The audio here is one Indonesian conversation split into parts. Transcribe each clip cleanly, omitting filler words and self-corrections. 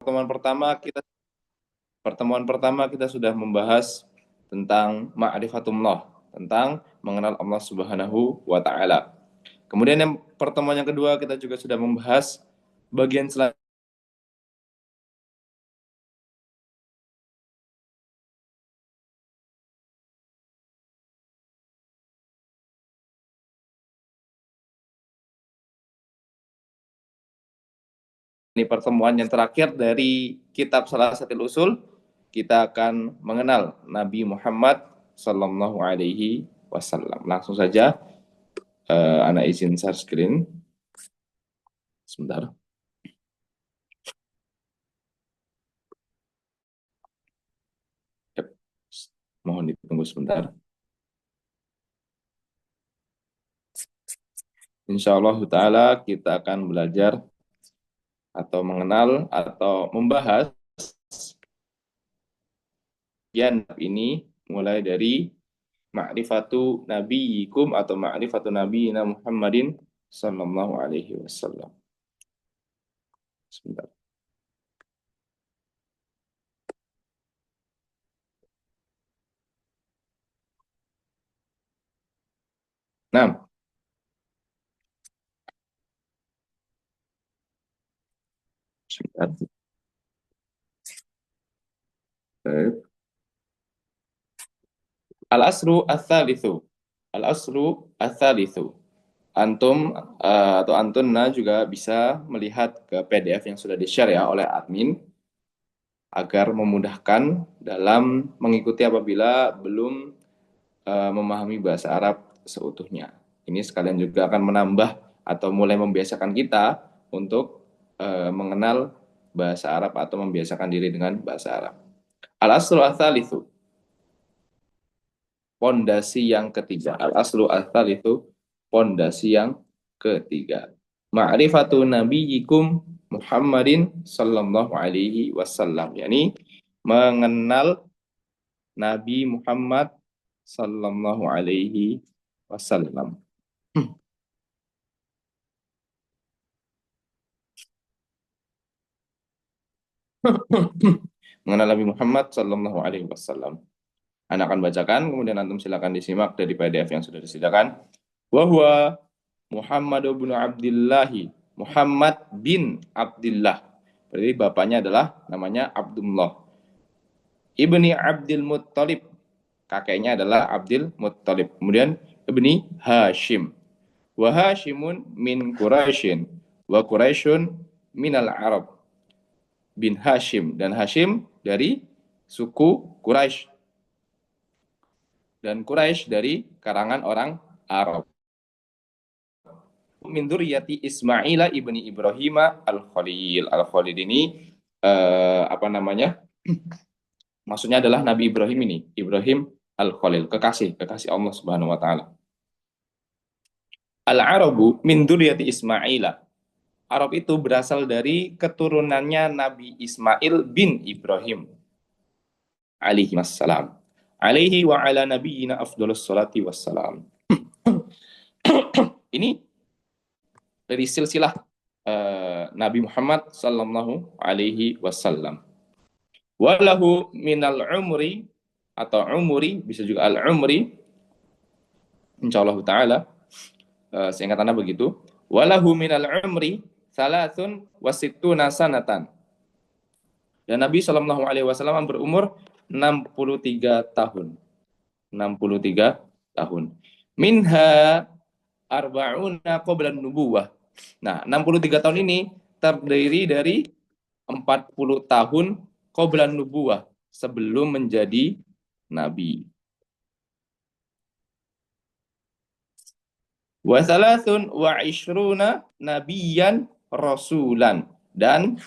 pertemuan pertama kita sudah membahas tentang ma'rifatullah, tentang mengenal Allah Subhanahu wa taala. Kemudian yang pertemuan yang kedua kita juga sudah membahas bagian selanjutnya ini pertemuan yang terakhir dari kitab Salasatil Usul, kita akan mengenal Nabi Muhammad sallallahu alaihi wasallam. Langsung saja anak izin share screen sebentar. Mohon ditunggu sebentar. Insyaallah ta'ala kita akan belajar atau mengenal atau membahas ini mulai dari ma'rifatu nabiyikum atau ma'rifatu nabiyina Muhammadin sallallahu alaihi wasallam. Sebentar. Nah, sebentar. Al-asru ats-tsalitsu. Al-asru ats-tsalitsu. Antum atau antunna juga bisa melihat ke PDF yang sudah di-share ya oleh admin agar memudahkan dalam mengikuti apabila belum memahami bahasa Arab seutuhnya. Ini sekalian juga akan menambah atau mulai membiasakan kita untuk mengenal bahasa Arab atau membiasakan diri dengan bahasa Arab. Al-aslu ats-tsalitsu. Pondasi yang ketiga. Al-aslu ats-tsalitsu, pondasi yang ketiga. Ma'rifatu nabiyyikum Muhammadin sallallahu alaihi wasallam. Yani mengenal Nabi Muhammad sallallahu alaihi wasallam. Mengenal Nabi Muhammad sallallahu alaihi wasallam. Anda akan bacakan, kemudian antum silakan disimak dari PDF yang sudah disediakan. Wa huwa Muhammad bin Abdullah, Muhammad bin Abdullah. Berarti bapaknya adalah namanya Abdullah. Ibni Abdul Muttalib, kakeknya adalah Abdul Muttalib. Kemudian Ibni Hashim. Wa Hashimun min Quraisyin wa Quraisyun minal Arab. Bin Hashim, dan Hashim dari suku Quraisy dan Quraisy dari karangan orang Arab. Min dzurriyyati Ismail ibni Ibrahim al-Khalil. Al-Khalil ini maksudnya adalah Nabi Ibrahim ini, Ibrahim al-Khalil, kekasih Allah Subhanahu wa taala. Al-Arabu min dzurriyyati Ismail. Arab itu berasal dari keturunannya Nabi Ismail bin Ibrahim alaihi wassalam. Alaihi wa ala nabiyyina afdhalus salati wassalam. Ini dari silsilah Nabi Muhammad sallallahu alaihi wasallam. Walahu minal umri atau umri, bisa juga al-umri, insyaallah taala seingat Anda begitu. Walahu minal umri salasun wasittuna sanatan. Dan Nabi sallallahu alaihi wasallam berumur 63 tahun. 63 tahun. Minha arba'una qabla nubuwah. Nah, 63 tahun ini terdiri dari 40 tahun qabla nubuwah, sebelum menjadi nabi. Wa thalathun wa ishruna nabiyan rasulan, dan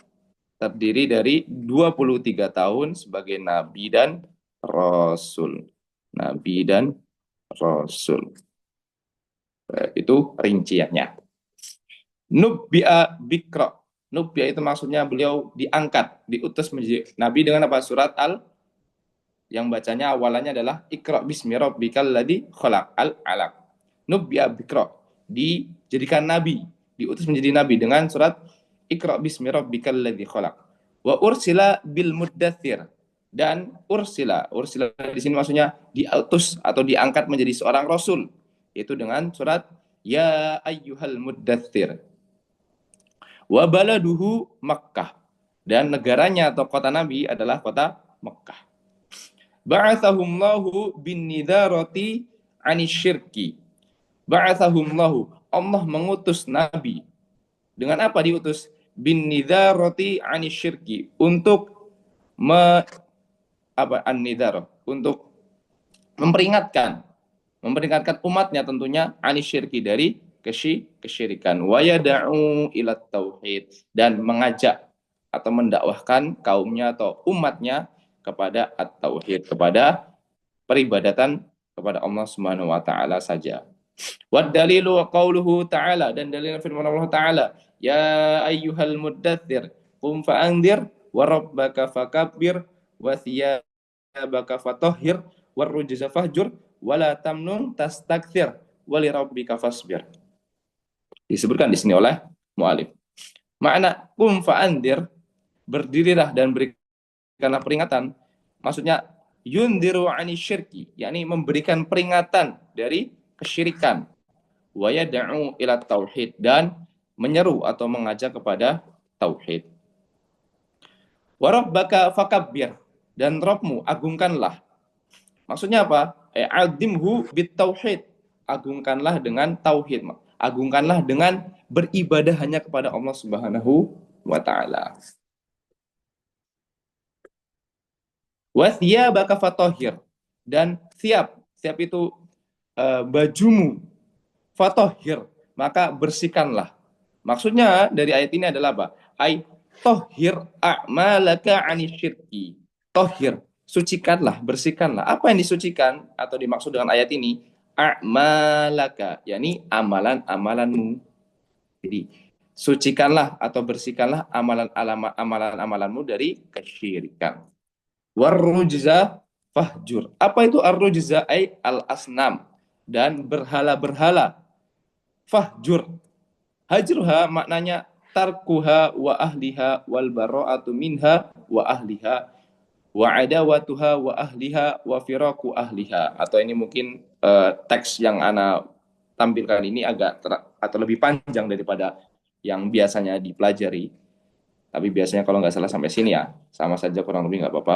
terdiri dari 23 tahun sebagai nabi dan rasul. Nabi dan rasul. Itu rinciannya. Nubbi'a bikra. Nubbi'a itu maksudnya beliau diangkat, diutus menjadi nabi dengan apa? Surat yang bacanya awalannya adalah Iqra bismi rabbikal ladzi khalaq, al-alaq. Nubbi'a bikra, dijadikan nabi, diutus menjadi nabi dengan surat Iqra bismi rabbikal ladzi khalaq. Wa ursila bil muddathir, dan ursila di sini maksudnya diutus atau diangkat menjadi seorang rasul, itu dengan surat ya ayyuhal muddathir. Wa baladuhu Makkah, dan negaranya atau kota Nabi adalah kota Makkah. Ba'athahumullahu bin nidharati anisyirki. Ba'athahumullahu, Allah mengutus Nabi. Dengan apa diutus? Bin nidharati anisyirki, untuk untuk memperingatkan umatnya tentunya anisyirki, dari kesyirikan, wa yad'u ila tauhid, dan mengajak atau mendakwahkan kaumnya atau umatnya kepada at-tauhid, kepada peribadatan kepada Allah Subhanahu wa taala saja. Wa dalilu wa qauluhu ta'ala, dan dalil firman Allah taala, ya ayyuhal muddatsir qum fa'anzir wa rabbaka fakabbir wa thiyabaka fatahhir warrujza fahjur wala tamnun tastakthir walirabbika fasbir. Disebutkan di sini oleh mu'alif. Makna qum fa'anzir, berdirilah dan berikanlah peringatan, maksudnya yundiru ani syirki, yakni memberikan peringatan dari kesyirikan, wa yad'u ila tauhid, dan menyeru atau mengajak kepada tauhid. Wa rabbaka fakabbir, dan Rabbmu agungkanlah. Maksudnya apa? A'adzimhu bit tauhid, agungkanlah dengan tauhid, agungkanlah dengan beribadah hanya kepada Allah Subhanahu wa taala. Wa thiyabaka fatahhir, dan siap itu bajumu, fatahhir, maka bersihkanlah. Maksudnya dari ayat ini adalah apa? Ai tahhir a'malaka 'anisyirki. Tahhir, sucikanlah, bersihkanlah. Apa yang disucikan atau dimaksud dengan ayat ini? A'malaka, yakni amalan-amalanmu. Jadi sucikanlah atau bersihkanlah amalan-amalanmu dari kesyirikan. Warrujza fahjur. Apa itu arrujza? Ay al-asnam, dan berhala-berhala. Fahjur, hajruha maknanya tarkuha wa ahliha wal bara'atu minha wa ahliha wa adawatuha wa ahliha wa firaku ahliha. Atau ini mungkin teks yang ana tampilkan ini agak atau lebih panjang daripada yang biasanya dipelajari. Tapi biasanya kalau nggak salah sampai sini ya, sama saja kurang lebih nggak apa-apa.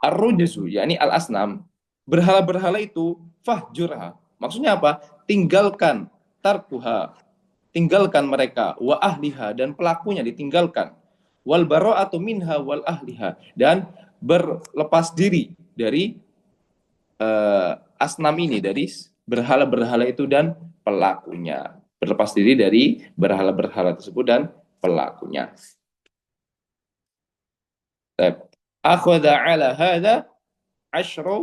Ar-rujzu, yakni al-asnam, berhala-berhala itu, fahjurha. Maksudnya apa? Tinggalkan, tarkuha, tinggalkan mereka, wa ahliha, dan pelakunya ditinggalkan. Wal bara'atu minha wal ahliha, dan berlepas diri dari asnam ini, dari berhala-berhala itu dan pelakunya. Berlepas diri dari berhala-berhala tersebut dan pelakunya. Akhadha ala hadha ashra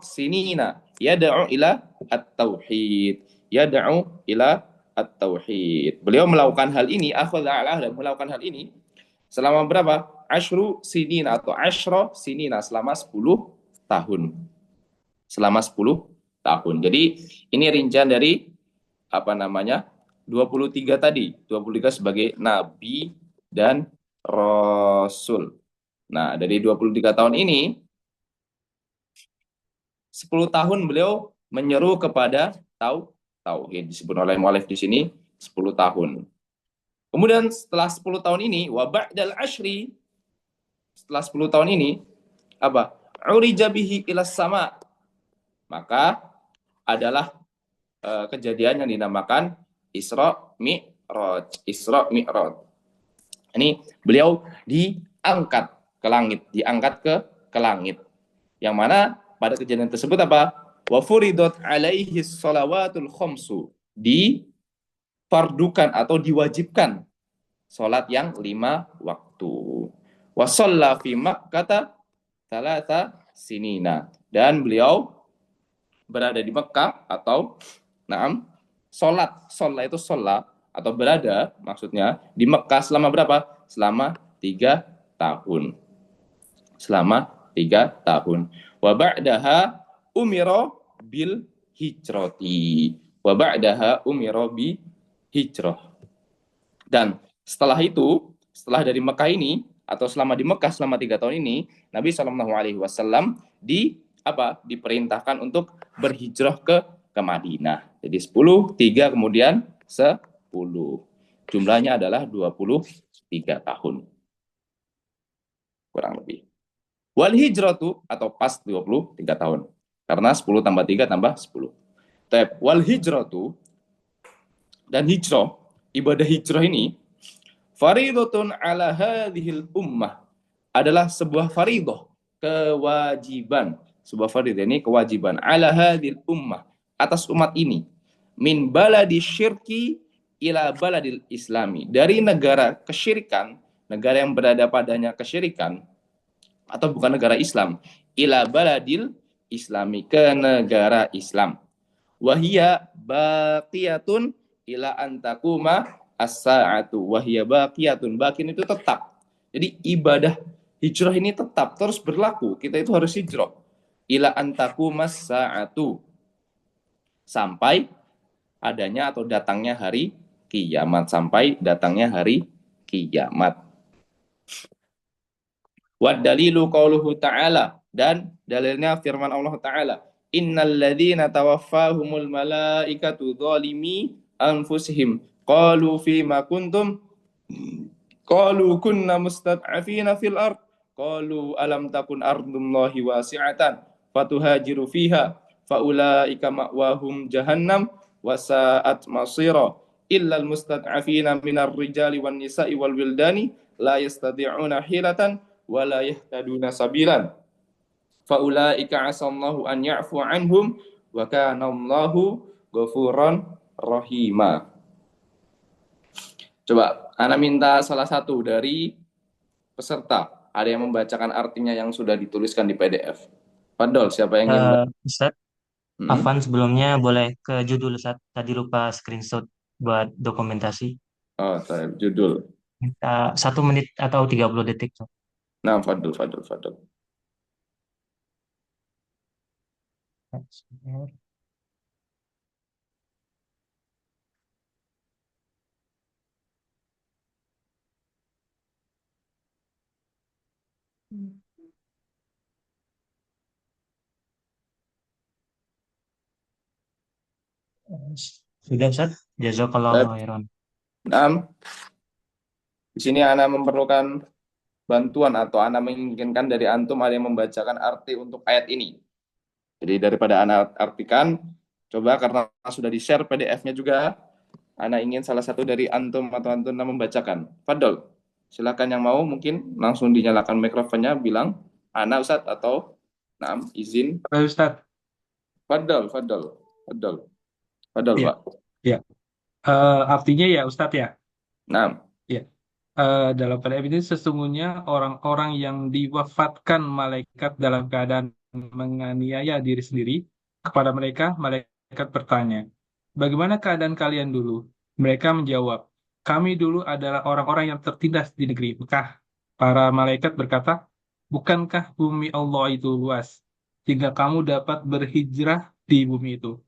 sinina yad'u ila at-tauhid. Yad'u ila at-tauhid. Beliau melakukan hal ini, akhadha ala hadha, melakukan hal ini selama berapa? Ashru sinina atau ashra sinina, selama 10 tahun. Selama 10 tahun. Jadi ini rincian dari 23 tadi. 23 sebagai nabi dan rasul. Nah, dari 23 tahun ini 10 tahun beliau menyeru kepada tauhid. Disebut oleh mu'alif di sini 10 tahun. Kemudian setelah 10 tahun ini, wa ba'dal ashri, setelah 10 tahun ini apa? Urija bihi ilas sama. Maka adalah kejadian yang dinamakan Isra Mi'raj. Isra Mi'raj. Ini beliau diangkat ke langit, ke langit. Yang mana pada kejadian tersebut apa? Wa furidat alaihi shalawatul khamsu, difardukan atau diwajibkan salat yang 5 waktu. Wa shalla fi Makkah thalatha sinina, dan beliau berada di Mekah atau sholat itu sholat atau berada maksudnya di Mekah selama berapa? Selama 3 tahun. Selama 3 tahun. Wa ba'daha umira bil hijrati. Wa ba'daha umira bi hijrah. Dan setelah itu, setelah dari Mekah ini atau selama di Mekah selama 3 tahun ini, Nabi Shallallahu Alaihi Wasallam diperintahkan untuk berhijrah ke Madinah. Jadi 10, 3 kemudian 10. Jumlahnya adalah 23 tahun kurang lebih. Wal hijratu atau pas 23 tahun. Karena 10 tambah 3 tambah 10. Wal hijratu dan hijrah, ibadah hijrah ini faridatun ala hadhil ummah adalah sebuah faridah, kewajiban. Sebuah faridah ini kewajiban ala hadhil ummah, atas umat ini. Min baladi syirki ila baladil islami. Dari negara kesyirikan, negara yang berada padanya kesyirikan atau bukan negara Islam, ila baladil islami, ke negara Islam. Wahia baqiyatun ila antakuma as-sa'atu. Wahia baqiyatun. Bakin itu tetap. Jadi ibadah hijrah ini tetap terus berlaku. Kita itu harus hijrah. Ila antakuma as-sa'atu. Sampai adanya atau datangnya hari kiamat. Sampai datangnya hari kiamat. Wa dalilu qauluhu ta'ala, dan dalilnya firman Allah Ta'ala, innal ladzina tawaffahumul malaikatu zalimi anfusihim qalu fima kuntum qalu kunna mustad'afina fil ard qalu alam takun ardullahi wasi'atan fatuhajiru fiha faulaika ma'wahum jahannam wasa'at masira illal mustad'afina minar rijali wan nisa'i wal wildani la yastati'una hilatan wala yahtaduna sabilan faulaika asallahu an ya'fu anhum wa kana Allahu ghafuran rahima. Coba ana minta salah satu dari peserta ada yang membacakan artinya yang sudah dituliskan di PDF. Padol, siapa yang ingin Ustaz, hmm? Afan sebelumnya boleh ke judul Ustaz. Tadi lupa screenshot buat dokumentasi. Oh, saya judul. Minta 1 menit atau 30 detik. Ustaz. Nah, Fadul. Sudah Ustaz? Jazakallahu khairan. Nah, di sini Ana memerlukan bantuan atau Ana menginginkan dari antum ada yang membacakan arti untuk ayat ini. Jadi daripada Ana artikan, coba karena sudah di-share PDF-nya juga, Ana ingin salah satu dari antum atau antuna membacakan. Fadol, silakan yang mau mungkin langsung dinyalakan mikrofonnya, bilang Ana Ustadz atau Naam, izin. Halo Ustadz, Fadol, Fadol ya, Pak. ya. Artinya ya Ustadz ya, Naam, ya. Dalam PDF ini sesungguhnya orang-orang yang diwafatkan malaikat dalam keadaan menganiaya diri sendiri, kepada mereka malaikat bertanya, bagaimana keadaan kalian dulu? Mereka menjawab, kami dulu adalah orang-orang yang tertindas di negeri Mekah. Para malaikat berkata, bukankah bumi Allah itu luas, sehingga kamu dapat berhijrah di bumi itu?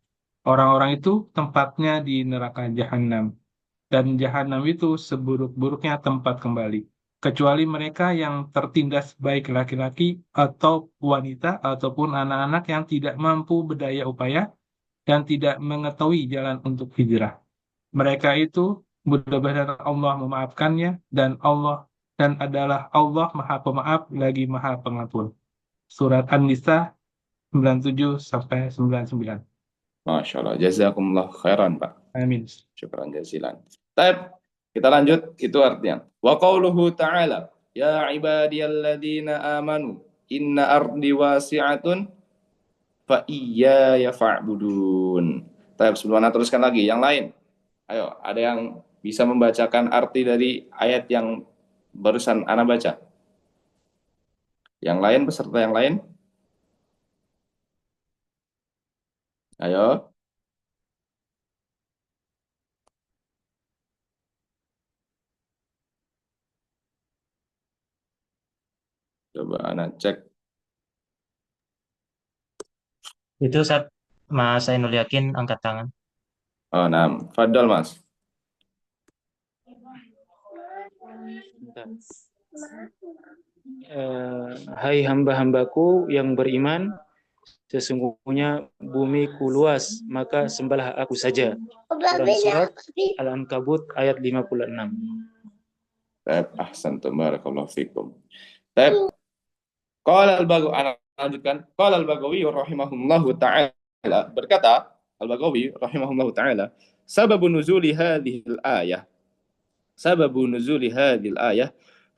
Orang-orang itu tempatnya di neraka jahanam. Dan jahanam itu seburuk-buruknya tempat kembali. Kecuali mereka yang tertindas baik laki-laki atau wanita ataupun anak-anak yang tidak mampu berdaya upaya dan tidak mengetahui jalan untuk hijrah. Mereka itu mudah-mudahan Allah memaafkannya dan adalah Allah Maha Pemaaf lagi Maha Pengampun. Surat An-Nisa 97 sampai 99. Masya Allah, jazakumullah khairan Pak. Amin. Syukran jazilan. Baik, kita lanjut, itu artinya. Wa qauluhu ta'ala, ya ibadiyalladzina amanu, inna ardi wasi'atun fa iyaya fa'budun. Baik, sebelum Anda teruskan lagi, yang lain. Ayo, ada yang bisa membacakan arti dari ayat yang barusan Anda baca? Yang lain, peserta yang lain? Ayo, coba Anda cek. Itu Ustaz, Mas Ainul Yakin angkat tangan. Oh, nah, Fadol Mas. Bentar. Hai hamba-hambaku yang beriman, sesungguhnya bumiku luas, maka sembahlah aku saja. Quran Surat Al-Ankabut ayat 56. Baik, ahsantum barakallahu fikum. Baik. Qala al-Baghawi, ana lanjutkan. Qala al-Baghawi rahimahullahu taala, berkata al-Baghawi rahimahullahu taala, sababu nuzuli hadhihi al-ayah, sababu nuzuli hadhihi al-ayah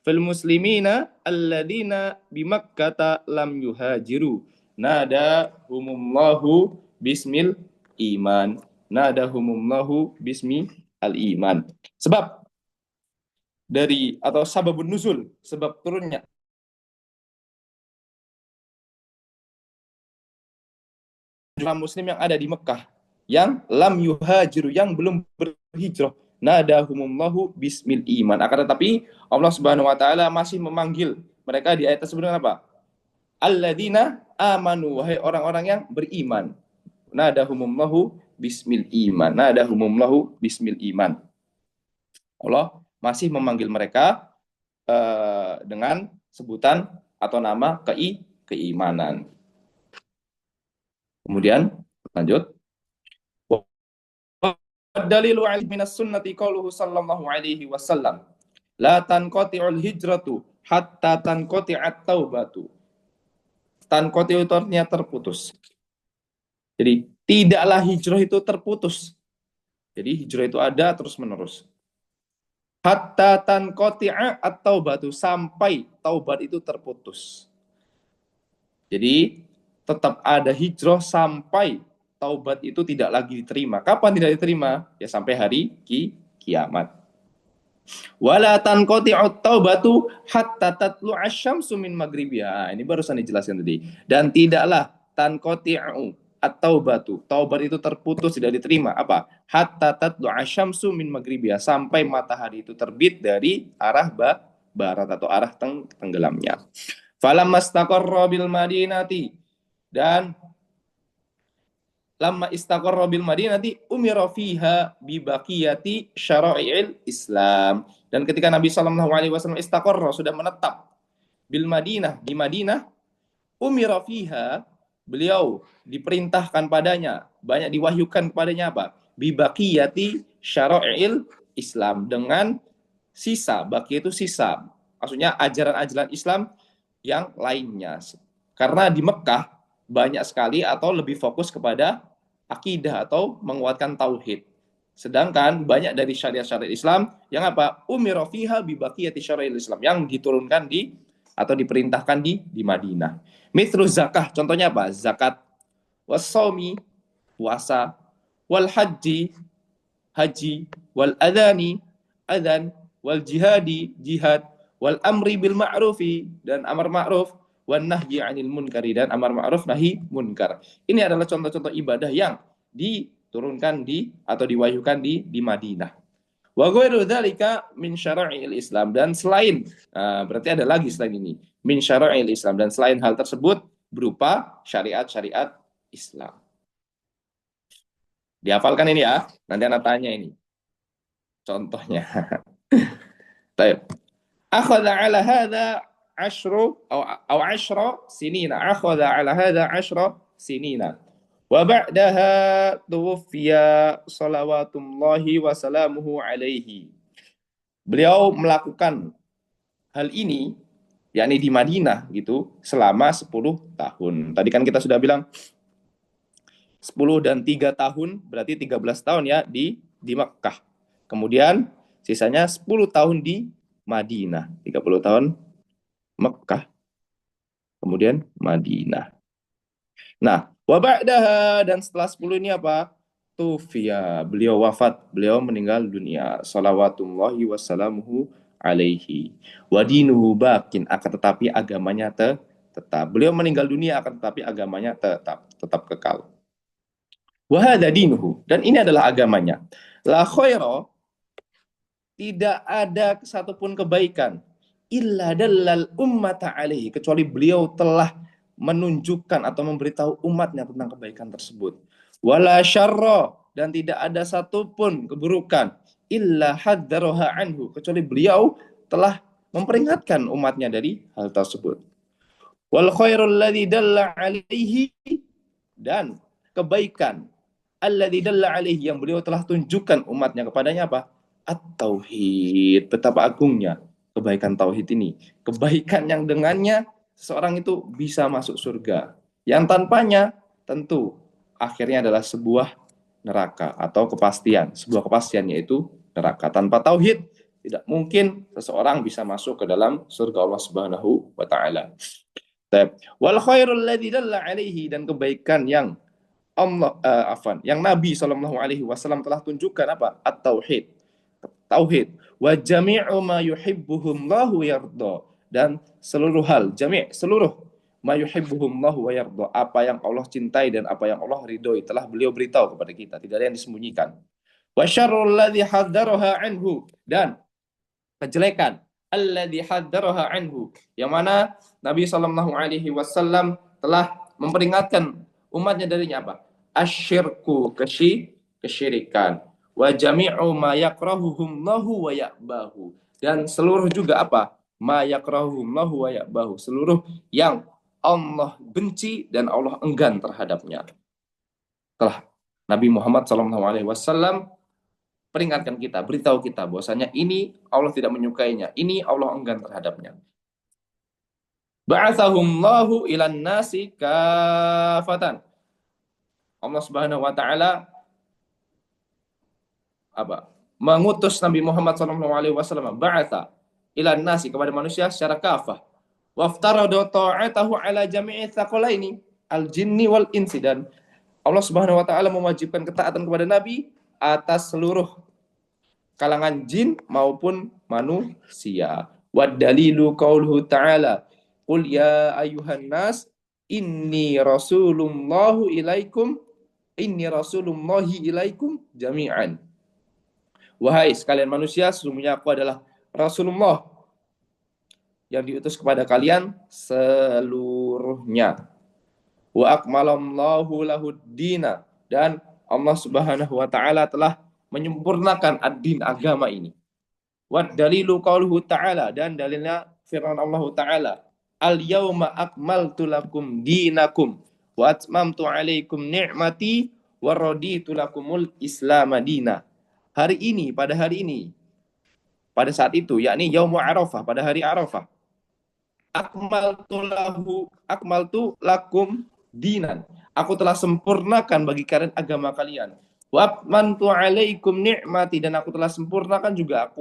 fil muslimina alladziina bi Makkah lam yuhajiru nadahumullahu bismil iman, nadahumullahu bismi al-iman. Sebab dari atau sababun nuzul, sebab turunnya jumlah muslim yang ada di Mekah yang lam yuhajiru, yang belum berhijrah, nadahumullahu bismil iman, akan tetapi Allah Subhanahu wa taala masih memanggil mereka di ayat tersebut dengan apa? Alladzina amanu, wahai orang-orang yang beriman. Nadahumullahu bismil iman, nadahumullahu bismil iman. Allah masih memanggil mereka dengan sebutan atau nama keimanan. Kemudian lanjut. Dalilu alaihi minas sunnati qauluhu sallallahu alaihi wasallam, la tanqati'ul hijratu hatta tanqati'at taubatu. Tanqati' itu artinya terputus. Jadi tidaklah hijrah itu terputus. Jadi hijrah itu ada terus menerus. Hatta tanqati'a at-taubatu, sampai taubat itu terputus. Jadi tetap ada hijrah sampai taubat itu tidak lagi diterima. Kapan tidak diterima? Ya sampai hari kiamat. Wala tanqati'ut taubatu hatta tatlu'a asy-syamsu min maghribiha. Ini barusan dijelaskan tadi. Dan tidaklah tanqati'u at-taubatu, taubat itu terputus, tidak diterima. Apa? Hatta tatlu'a asy-syamsu min maghribiha, sampai matahari itu terbit dari arah barat atau arah tenggelamnya. Falamastaqarra bil madinati, dan lamma istaqarra bil madinati umira fiha bi baqiyati syara'i'il Islam. Dan ketika Nabi sallallahu alaihi wasallam istaqarra, sudah menetap, bil Madinah, di Madinah, umira fiha, beliau diperintahkan padanya, banyak diwahyukan kepadanya apa? Bi baqiyati syara'i'il Islam, dengan sisa, baqi itu sisa, maksudnya ajaran-ajaran Islam yang lainnya. Karena di Mekah banyak sekali atau lebih fokus kepada akidah atau menguatkan tauhid. Sedangkan banyak dari syariat-syariat Islam yang apa? Umira fiha bi baqiyati syara'il Islam, yang diturunkan di atau diperintahkan di Madinah. Mithlu zakah, contohnya apa? Zakat, was-shaumi, puasa, wal haji, haji, wal adani, adzan, wal jihadi, jihad, wal amri bil ma'rufi, dan amar ma'ruf, wan nahyi 'anil munkari, dan amar ma'ruf nahi munkar. Ini adalah contoh-contoh ibadah yang diturunkan atau diwahyukan di Madinah. Wa ghairu dzalika min syara'il Islam, dan selain berarti ada lagi selain ini, min syara'il Islam, dan selain hal tersebut berupa syariat-syariat Islam. Dihafalkan ini ya, nanti anak tanya ini contohnya. Baik. Akhadha 'ala hadza 10 atau 10 sinina, akhadha 'ala hadza 10 sinina. Wa ba'daha tuwfiya salawatullahi wa salamuhu alaihi. Beliau melakukan hal ini, yakni di Madinah gitu, selama 10 tahun. Tadi kan kita sudah bilang 10 dan 3 tahun, berarti 13 tahun ya di Makkah. Kemudian sisanya 10 tahun di Madinah, 30 tahun Mekah, kemudian Madinah. Nah, wa ba'daha, dan setelah 10 ini apa? Tufiya, beliau wafat, beliau meninggal dunia. Salawatullahi wassalamuhu alaihi. Wa dinuhu baqin, akan tetapi agamanya tetap. Beliau meninggal dunia akan tetapi agamanya tetap kekal. Wa hadza dinuhu, dan ini adalah agamanya. La khaira, tidak ada satupun kebaikan, illa dallal ummata alaihi, kecuali beliau telah menunjukkan atau memberitahu umatnya tentang kebaikan tersebut. Wala syarra, dan tidak ada satupun keburukan, illa haddaraha anhu, kecuali beliau telah memperingatkan umatnya dari hal tersebut. Wal khairul ladzi dalla alaihi, dan kebaikan alladzi dalla alaihi yang beliau telah tunjukkan umatnya kepadanya apa? At-tauhid. Betapa agungnya kebaikan tauhid ini. Kebaikan yang dengannya seseorang itu bisa masuk surga. Yang tanpanya tentu akhirnya adalah sebuah neraka atau kepastian. Sebuah kepastian yaitu neraka. Tanpa tauhid tidak mungkin seseorang bisa masuk ke dalam surga Allah Subhanahu wa taala. Wal khairul ladzi dalla alaihi, dan kebaikan yang yang Nabi Shallallahu Alaihi Wasallam telah tunjukkan apa? At-tauhid, tauhid. Wa jami'u ma yuhibbuhullahu yarda, dan seluruh hal, seluruh ma yuhibbuhullahu wa yarda, apa yang Allah cintai dan apa yang Allah ridhoi telah beliau beritahu kepada kita, tidak ada yang disembunyikan. Wa syarrul ladzi hadzaraha anhu, dan kejelekan alladzi hadzaraha anhu, yang mana Nabi Shallallahu Alaihi Wasallam telah memperingatkan umatnya darinya apa? Asyirku, kesyirikan. Wa jami'u ma yakrahuhumullahu wa ya'bahu, dan seluruh juga apa? Ma yakrahuhumullahu wa ya'bahu, seluruh yang Allah benci dan Allah enggan terhadapnya. Telah Nabi Muhammad SAW peringatkan kita, beritahu kita bahwasanya ini Allah tidak menyukainya, ini Allah enggan terhadapnya. Ba'athahumullahu ilan nasi kafatan. Allah Subhanahu wa taala mengutus Nabi Muhammad SAW, ba'atha ilan nasi, kepada manusia secara kafah. Waftarada ta'atahu ala jami'i tsaqalaini al-jinni wal insi, dan Allah Subhanahu wa taala mewajibkan ketaatan kepada Nabi atas seluruh kalangan jin maupun manusia. Wad dalilu qauluhu ta'ala, qul ya ayyuhan nas inni rasulullahi ilaikum jami'an. Wahai sekalian manusia, sesungguhnya aku adalah Rasulullah yang diutus kepada kalian seluruhnya. Wa akmalallahu lahud dina, dan Allah Subhanahu wa taala telah menyempurnakan ad-din, agama ini. Wa dalilu qauluhu ta'ala, dan dalilnya firman Allah taala, al yauma akmaltu lakum dinakum wa atmamtu alaikum ni'mati wa raditu lakumul islam madina. Hari ini, pada saat itu, yakni yaumul arafah, pada hari Arafah, akmaltu lakum dinan, aku telah sempurnakan bagi kalian agama kalian. Wa atmamtu alaikum ni'mati, dan aku telah sempurnakan juga,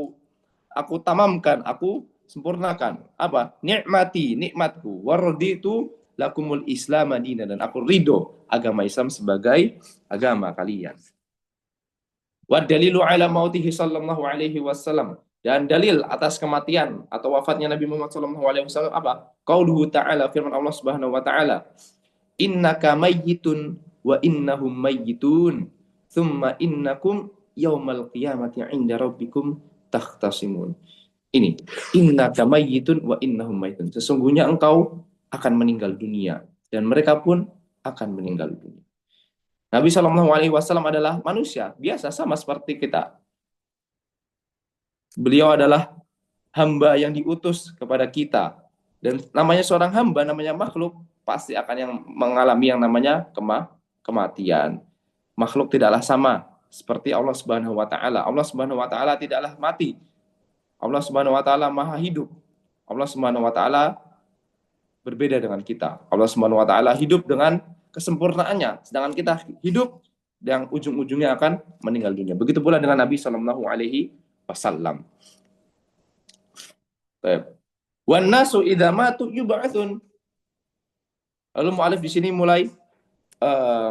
aku tamamkan, aku sempurnakan apa? Ni'mati, nikmatku. Wa raditu lakumul islam madina, dan aku ridho agama Islam sebagai agama kalian. Wa dalilu ala mautihi sallallahu alaihi wasallam, dan dalil atas kematian atau wafatnya Nabi Muhammad sallallahu alaihi wasallam apa? Qauluhu ta'ala, firman Allah Subhanahu wa taala, innaka mayyitun wa innahum mayyitun thumma innakum yaumal qiyamati 'inda rabbikum takhtasimun. Ini, innaka mayyitun wa innahum mayyitun, sesungguhnya engkau akan meninggal dunia dan mereka pun akan meninggal dunia. Nabi Shallallahu Alaihi Wasallam adalah manusia biasa sama seperti kita. Beliau adalah hamba yang diutus kepada kita, dan namanya seorang hamba, namanya makhluk, pasti akan yang mengalami yang namanya kematian. Makhluk tidaklah sama seperti Allah Subhanahu Wa Taala. Allah Subhanahu Wa Taala tidaklah mati. Allah Subhanahu Wa Taala maha hidup. Allah Subhanahu Wa Taala berbeda dengan kita. Allah Subhanahu Wa Taala hidup dengan kesempurnaannya, sedangkan kita hidup yang ujung-ujungnya akan meninggal dunia. Begitu pula dengan Nabi Shallallahu Alaihi Wasallam. Wan nasu idza matu yub'atsun. Lalu mu'alif di sini mulai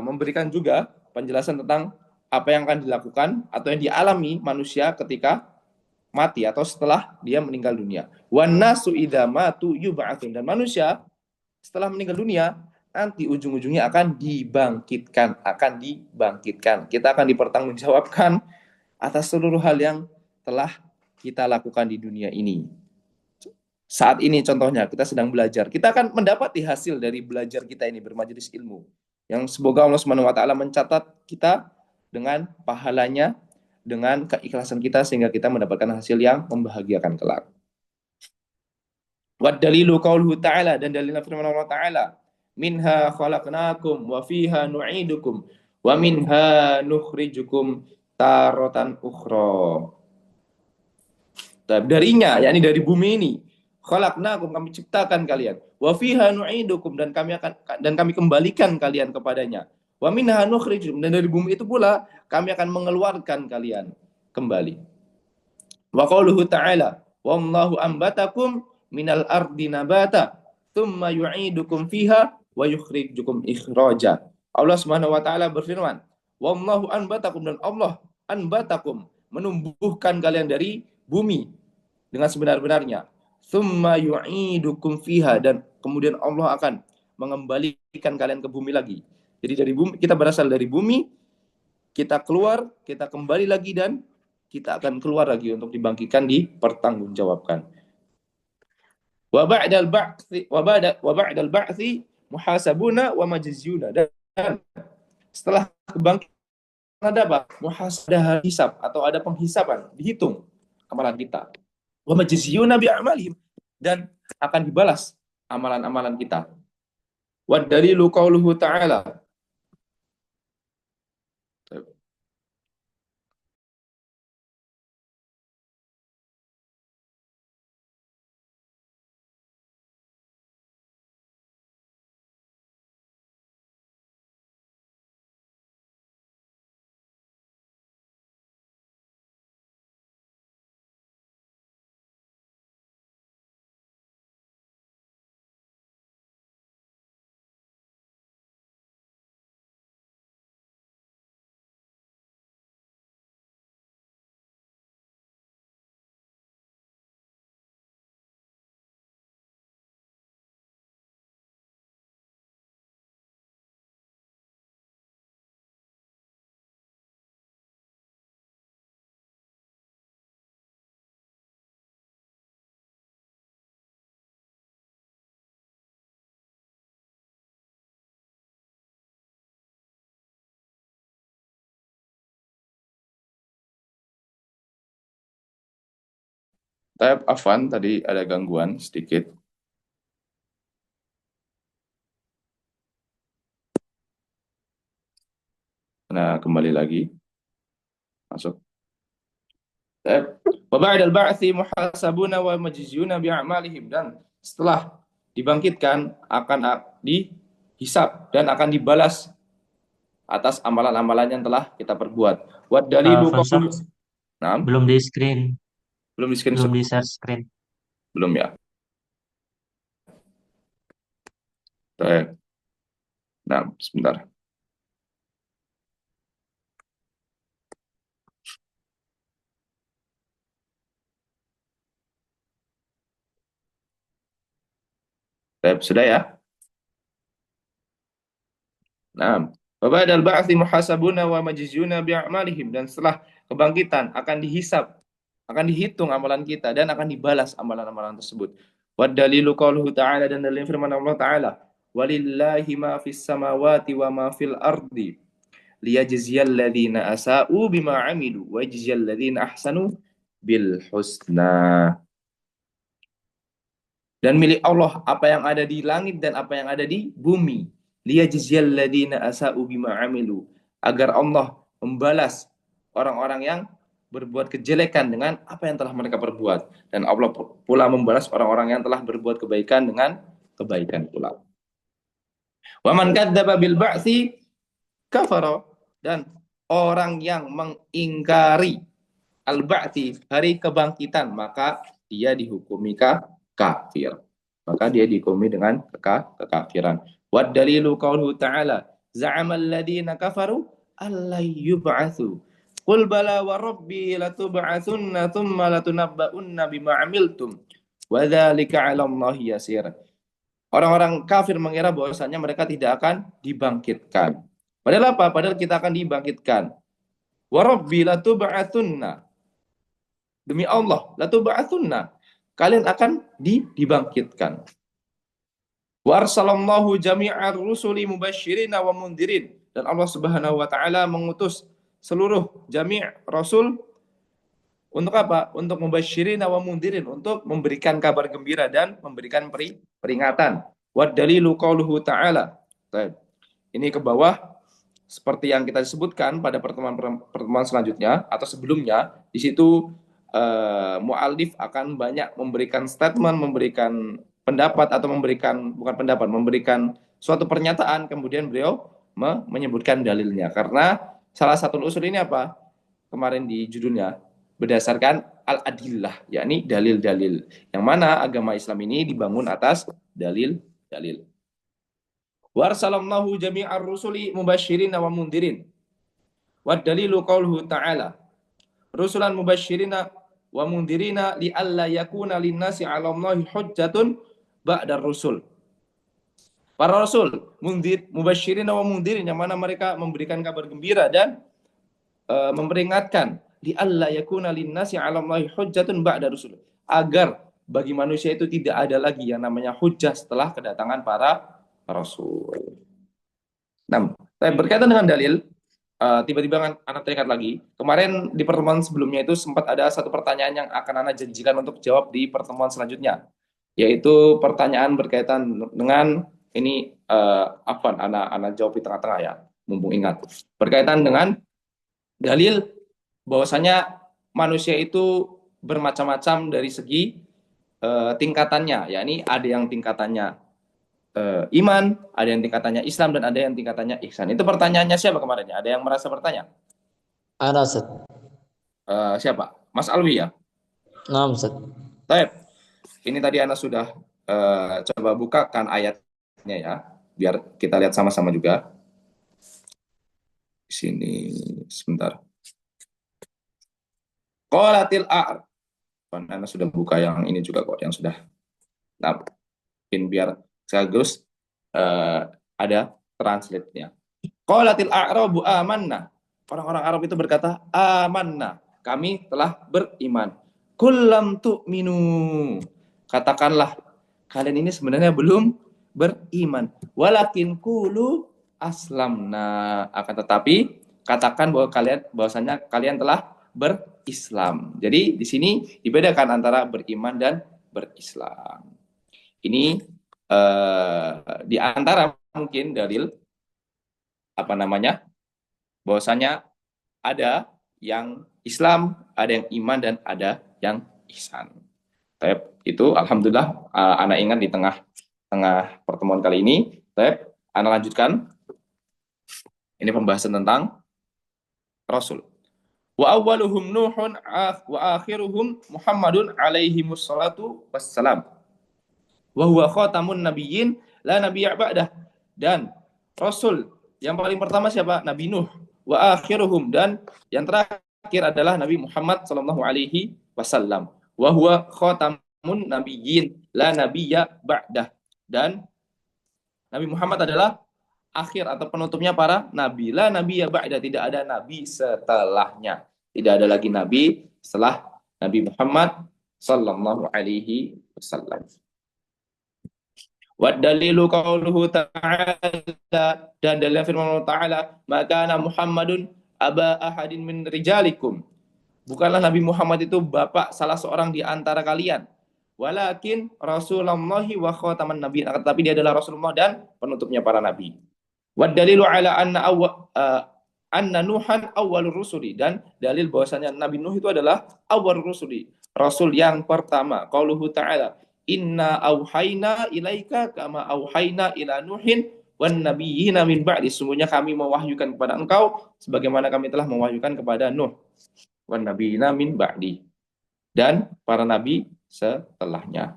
memberikan juga penjelasan tentang apa yang akan dilakukan atau yang dialami manusia ketika mati atau setelah dia meninggal dunia. Wan nasu idza matu yub'atsun, dan manusia setelah meninggal dunia nanti ujung-ujungnya akan dibangkitkan. Kita akan dipertanggungjawabkan atas seluruh hal yang telah kita lakukan di dunia ini. Saat ini contohnya kita sedang belajar, kita akan mendapati hasil dari belajar kita ini bermajelis ilmu, yang semoga Allah Subhanahu wa taala mencatat kita dengan pahalanya, dengan keikhlasan kita, sehingga kita mendapatkan hasil yang membahagiakan kelak. Wa dalilu qauluhu ta'ala, dan dalilnya firman Allah Ta'ala, minha khalaqnakum wa fiha nu'idukum wa minha nukhrijukum taratan ukhra. Darinya, yakni dari bumi ini, khalaqnakum, kami ciptakan kalian, wa fiha nu'idukum, dan kami kembalikan kalian kepadanya, wa minha nukhrijukum, dan dari bumi itu pula kami akan mengeluarkan kalian kembali. Wa qauluhu ta'ala, wallahu ambatakum minal ardi nabata thumma yu'idukum fiha wa yukhrijukum ikhraja. Allah Subhanahu wa taala berfirman, wallahu anbatakum, dan Allah anbatakum, menumbuhkan kalian dari bumi dengan sebenar-benarnya, thumma yu'idukum fiha, dan kemudian Allah akan mengembalikan kalian ke bumi lagi. Jadi dari bumi, kita berasal dari bumi, kita keluar, kita kembali lagi, dan kita akan keluar lagi untuk dibangkitkan, dipertanggungjawabkan. Wa ba'dal ba'thi muhasabuna wa majziyuna, dan setelah kebangkitan ada apa? Muhasabah, hisab, atau ada penghisaban, dihitung amalan kita. Wa majziyuna bi a'malihim, dan akan dibalas amalan-amalan kita. Wa dalilu qauluhu ta'ala. Afwan, tadi ada gangguan sedikit. Nah, kembali lagi. Masuk. Wa ba'dal ba'thi muhasabuna wa majziyuna bi'amalihim, dan setelah dibangkitkan akan dihisab dan akan dibalas atas amalan-amalan yang telah kita perbuat. Wa dalilu qauluhu. Nah, Belum di screen, belum di screen, belum di share screen. belum ya. Nah, sebentar. Sudah ya? Nah, wa ba'dal ba'thi muhasabuna wa majziyuna bi'amalihim, dan setelah kebangkitan akan dihisab, akan dihitung amalan kita, dan akan dibalas amalan-amalan tersebut. Wa dalilu qauluhu ta'ala, dan dalil firman Allah Ta'ala, walillahi ma fis samawati wa ma fil ardi liyajziyal ladzina asa'u bima 'amilu wa yajziyal ladzina ahsanu bil husna. Dan milik Allah apa yang ada di langit dan apa yang ada di bumi, liyajziyal ladzina asa'u bima 'amilu, agar Allah membalas orang-orang yang berbuat kejelekan dengan apa yang telah mereka perbuat, dan Allah pula membalas orang-orang yang telah berbuat kebaikan dengan kebaikan pula. Wa man kadzdzaba bil ba'tsi kafara, dan orang yang mengingkari al-ba'tsi, hari kebangkitan, maka dia dihukumi kafir. Maka dia dihukumi dengan kekafiran. Wa dalilu qauluhu ta'ala, za'amal ladzina kafaru allay yub'atsu qul bala wa rabbi latub'atsunna thumma latunabba'unna bima 'amiltum wa dzalika 'ala Allahi yasir. Orang-orang kafir mengira bahwasanya mereka tidak akan dibangkitkan. Padahal apa? Padahal kita akan dibangkitkan. Wa rabbi latub'atsunna, demi Allah, latub'atsunna, kalian akan dibangkitkan. Wa arsalallahu jami'ar rusuli mubasysyirina wa mundhirin, dan Allah Subhanahu wa taala mengutus seluruh jami' rasul Untuk apa? Untuk mubasyirin wa mundhirin, untuk memberikan kabar gembira dan memberikan peringatan. Wa dalilu qauluhu ta'ala. Baik. Ini ke bawah seperti yang kita sebutkan pada pertemuan selanjutnya atau sebelumnya. Di situ mu'allif akan banyak memberikan statement, memberikan pendapat atau memberikan suatu pernyataan, kemudian beliau menyebutkan dalilnya. Karena salah satu usul ini apa? Kemarin di judulnya, berdasarkan al-adillah, yakni dalil-dalil. Yang mana agama Islam ini dibangun atas dalil-dalil. Warsalallahu jami'ar rusuli mubasyirin wa mundhirin. Wa dalilu qauluhu ta'ala. Rusulan mubashirina wa mundhirina li alla yakuna linnasi 'ala Allahi hujjatun ba'da rusul. Para rasul mubasyirin wa mundhirin, yang mana mereka memberikan kabar gembira dan memperingatkan li alla yakuna linnasi 'ala Allahi hujjatun ba'da rusul, agar bagi manusia itu tidak ada lagi yang namanya hujjah setelah kedatangan para rasul. Nah, berkaitan dengan dalil, tiba-tiba anak teringat lagi, kemarin di pertemuan sebelumnya itu sempat ada satu pertanyaan yang akan anak janjikan untuk jawab di pertemuan selanjutnya, yaitu pertanyaan berkaitan dengan ini, anak jawab di tengah-tengah ya, mumpung ingat, berkaitan dengan dalil bahwasanya manusia itu bermacam-macam dari segi tingkatannya, yakni ada yang tingkatannya iman, ada yang tingkatannya Islam, dan ada yang tingkatannya ihsan. Itu pertanyaannya siapa kemarin ya? Ada yang merasa bertanya? Ada, Ustaz. Siapa? Mas Alwi ya? Nah, Ustaz. Baik. Ini tadi Ana sudah coba bukakan ayatnya ya, biar kita lihat sama-sama juga. Di sini sebentar. Qalatil a'rab. Ana sudah buka yang ini juga kok, yang sudah. Nah, biar sekaligus ada translate-nya. Qalatil a'rabu amanna. Orang-orang Arab itu berkata, amanna, kami telah beriman. Kullam tu'minu. Katakanlah, kalian ini sebenarnya belum beriman. Walakin kulu aslamna. Akan tetapi katakan bahwasanya kalian telah berislam. Jadi di sini dibedakan antara beriman dan berislam. Ini di antara mungkin dalil bahwasanya ada yang Islam, ada yang iman, dan ada yang ihsan. Itu alhamdulillah anak ingat di tengah pertemuan kali ini. Anak lanjutkan. Ini pembahasan tentang Rasul. Wa awwaluhum Nuhun wa akhiruhum Muhammadun alaihi wassalatu wassalam. Wa huwa khatamun nabiyyin la nabiyya ba'dah. Dan Rasul yang paling pertama siapa? Nabi Nuh. Wa akhiruhum, dan yang terakhir adalah Nabi Muhammad sallallahu alaihi wasallam. Wa huwa khatamun nabiyyin la nabiyya ba'dah. Dan Nabi Muhammad adalah akhir atau penutupnya para nabi. La nabiyya ba'dah, tidak ada nabi setelahnya. Tidak ada lagi nabi setelah Nabi Muhammad sallallahu alaihi wasallam. Wa dalilu qauluhu ta'ala, dan dalil firman Allah Ta'ala, maka Muhammadun aba ahadin min rijalikum, bukanlah Nabi Muhammad itu bapak salah seorang di antara kalian, walakin Rasulullahi wa khataman nabiyyin, tetapi dia adalah Rasulullah dan penutupnya para nabi. Wa dalilu ala anna Nuhan awwalur rusuli, dan dalil bahwasanya Nabi Nuh itu adalah awwalur rusuli, rasul yang pertama. Qauluhu Ta'ala, inna auhayna ilaika kama auhayna ila Nuhin wan nabiyyina min ba'di, sesungguhnya kami mewahyukan kepada engkau sebagaimana kami telah mewahyukan kepada Nuh, wan nabiyyina min ba'di, dan para nabi setelahnya.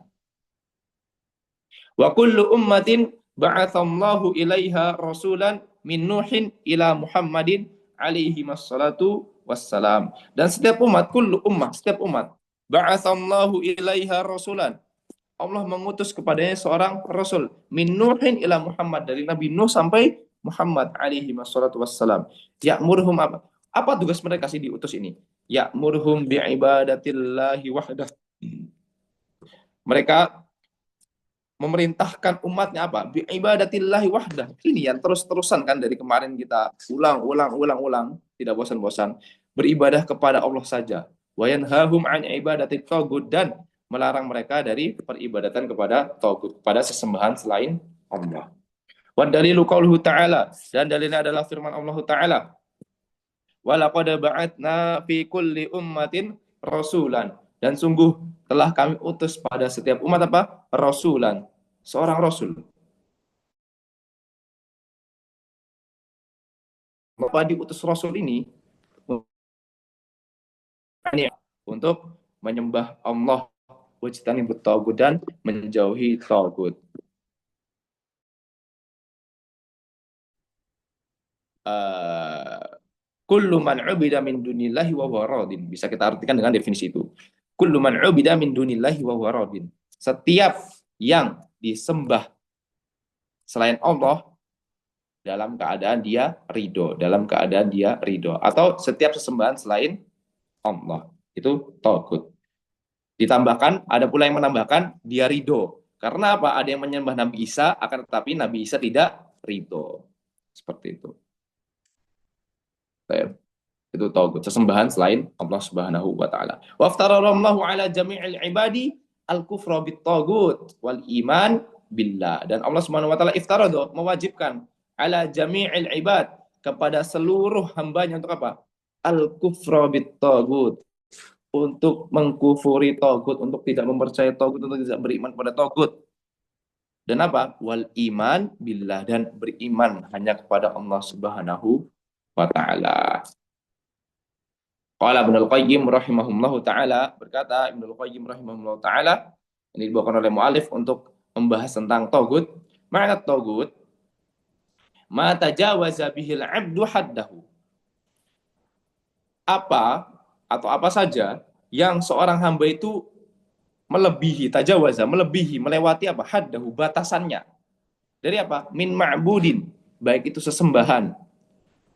Wa kullu ummatin ba'atsallahu ilaiha rasulan min Nuhin ila Muhammadin alaihi wassalatu wassalam, dan setiap umat, setiap umat, ba'atsallahu ilaiha rasulan, Allah mengutus kepadanya seorang rasul, min Nuhin ila Muhammad, dari Nabi Nuh sampai Muhammad alaihi wassalatu wassalam. Ya'murhum, apa tugas mereka sih diutus ini? Ya'murhum bi'ibadatillahi wahdah. Mereka memerintahkan umatnya apa? Bi'ibadatillahi wahdah. Ini yang terus-terusan kan dari kemarin kita ulang, tidak bosan-bosan. Beribadah kepada Allah saja. wa yanhahum an ibadati taghut, dan melarang mereka dari peribadatan kepada taghut, kepada sesembahan selain Allah. Wa dalilu qauluhu ta'ala, dan dalilnya adalah firman Allah Ta'ala, wa laqad ba'atna fi kulli ummatin rasulan, dan sungguh telah kami utus pada setiap umat apa? Rasulan, seorang rasul. Apa diutus rasul ini? Untuk menyembah Allah, wajtanibut taghut, dan menjauhi taghut. Kullu man ubida min dunillahi wa huwa radin. Bisa kita artikan dengan definisi itu. Kullu man ubida min dunillahi wa huwa radin. Setiap yang disembah selain Allah dalam keadaan dia ridho, dalam keadaan dia ridho, atau setiap sesembahan selain Allah itu taghut. Ditambahkan, ada pula yang menambahkan dia ridho. Karena apa? Ada yang menyembah Nabi Isa, akan tetapi Nabi Isa tidak ridho. Seperti itu. Itu taghut, sesembahan selain Allah Subhanahu wa taala. Wa aftarallahu ala jami'il ibadi al-kufra bit taghut wal iman billah. Dan Allah Subhanahu wa taala iftarado, mewajibkan ala jami'il ibad, kepada seluruh hambanya untuk apa? Al-kufra bit taghut, untuk mengkufuri taghut, untuk tidak mempercayai taghut, untuk tidak beriman kepada taghut. Dan apa? Wal iman billah, dan beriman hanya kepada Allah Subhanahu wa taala. Qala Ibnul Qayyim rahimahullahu taala, berkata Ibnul Qayyim rahimahullahu taala, ini dibawakan oleh mu'alif untuk membahas tentang taghut. Ma'na taghut ma tajawaza bihil 'abdu haddahu. Apa atau apa saja yang seorang hamba itu melebihi, tajawaza, melebihi, melewati apa? Haddahu, batasannya. Dari apa? Min ma'budin, baik itu sesembahan,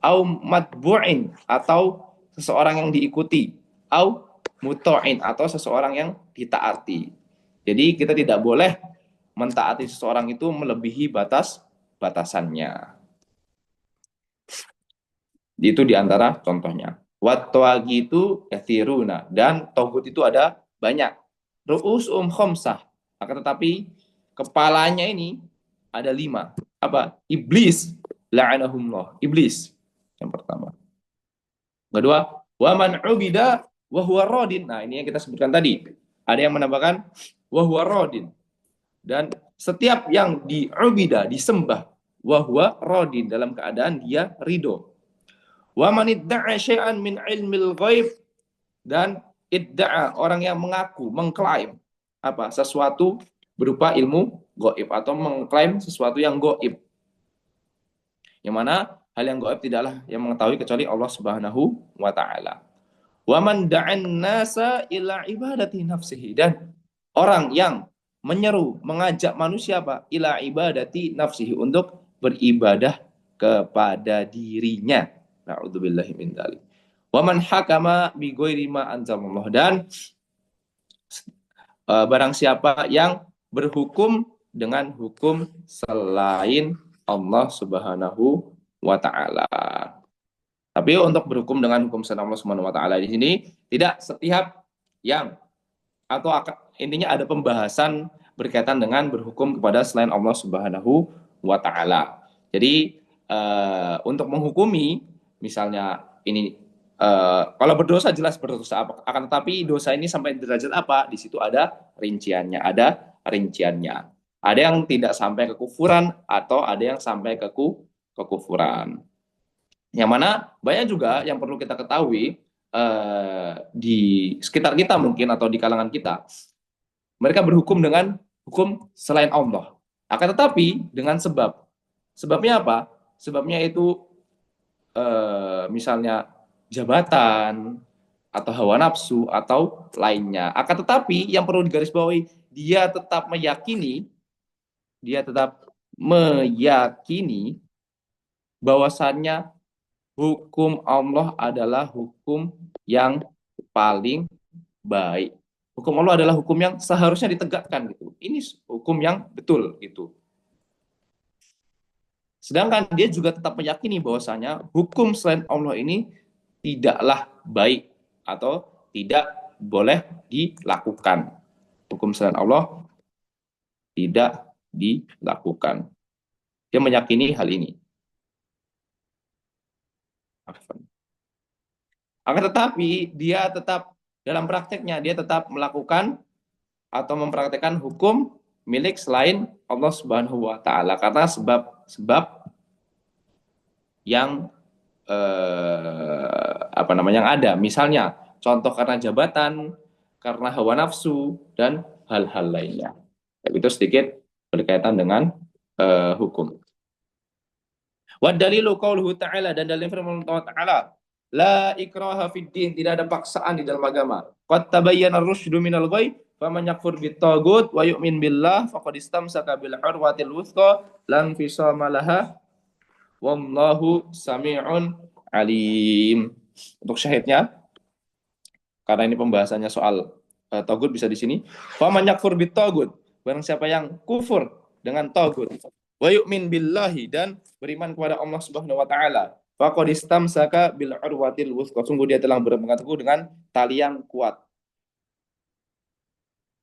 au matbu'in, atau seseorang yang diikuti, au muto'in, atau seseorang yang ditaati. Jadi kita tidak boleh mentaati seseorang itu melebihi batasannya. Itu diantara contohnya. Wat-tawagi itu kathiruna, dan taghut itu ada banyak. Ru'usum khamsah, akan tetapi kepalanya ini ada 5. Apa? Iblis, la'anahumullah, iblis yang pertama. Kedua, wa man ubida wa huwa radin. Nah, ini yang kita sebutkan tadi. Ada yang menambahkan wa huwa radin. Dan setiap yang diubida, disembah, wa huwa radin, dalam keadaan dia ridho. Wa man idda'a syai'an min ilmil ghaib, dan idda'a, orang yang mengaku, mengklaim apa? Sesuatu berupa ilmu gaib, atau mengklaim sesuatu yang gaib. Yang mana hal yang gaib tidaklah yang mengetahui kecuali Allah Subhanahu wa taala. Wa man da'an nasa ila ibadati nafsihi, dan orang yang menyeru, mengajak manusia apa? Ila ibadati nafsihi, untuk beribadah kepada dirinya. Na'udzubillahi min dzalik. Wa man hakama bi ghairi ma anzalallah, dan barang siapa yang berhukum dengan hukum selain Allah Subhanahu wa taala. Tapi untuk berhukum dengan hukum selain Allah Subhanahu wa taala di sini tidak setiap yang, atau intinya ada pembahasan berkaitan dengan berhukum kepada selain Allah Subhanahu wa taala. Jadi untuk menghukumi, misalnya ini kalau berdosa jelas berdosa apa, akan tetapi dosa ini sampai derajat apa, di situ ada rinciannya, Ada yang tidak sampai kekufuran, atau ada yang sampai kekufuran. Yang mana banyak juga yang perlu kita ketahui di sekitar kita mungkin, atau di kalangan kita, mereka berhukum dengan hukum selain Allah. Akan tetapi dengan sebab. Sebabnya apa? Sebabnya itu misalnya jabatan, atau hawa nafsu, atau lainnya. Akan tetapi yang perlu digarisbawahi, dia tetap meyakini bahwasannya hukum Allah adalah hukum yang paling baik. Hukum Allah adalah hukum yang seharusnya ditegakkan gitu. Ini hukum yang betul gitu. Sedangkan dia juga tetap meyakini bahwasanya hukum selain Allah ini tidaklah baik, atau tidak boleh dilakukan. Hukum selain Allah tidak dilakukan. Dia meyakini hal ini. Akan tetapi dia tetap dalam prakteknya dia tetap melakukan atau mempraktekkan hukum milik selain Allah Subhanahu wa taala karena sebab yang yang ada. Misalnya contoh karena jabatan, karena hawa nafsu dan hal-hal lainnya. Itu sedikit berkaitan dengan hukum. Wa dalilu qauluhu ta'ala, dan dalil firman Allah Ta'ala, la ikraha fid din, tidak ada paksaan di dalam agama. Qad tabayyana ar-rusydu minal ghayy, faman yakfur bit-taghut wa yu'min billah faqad istamsaka bil urwatil wuthqa lan fisama laha wallahu sami'un alim. Untuk syahidnya, karena ini pembahasannya soal taghut bisa di sini. Faman yakfur bit-taghut, barang siapa yang kufur dengan taghut, wa yu'min billahi, dan beriman kepada Allah Subhanahu wa taala, faqad istamsaka bil urwatil wuthqa, sungguh dia telah berpegang teguh dengan tali yang kuat.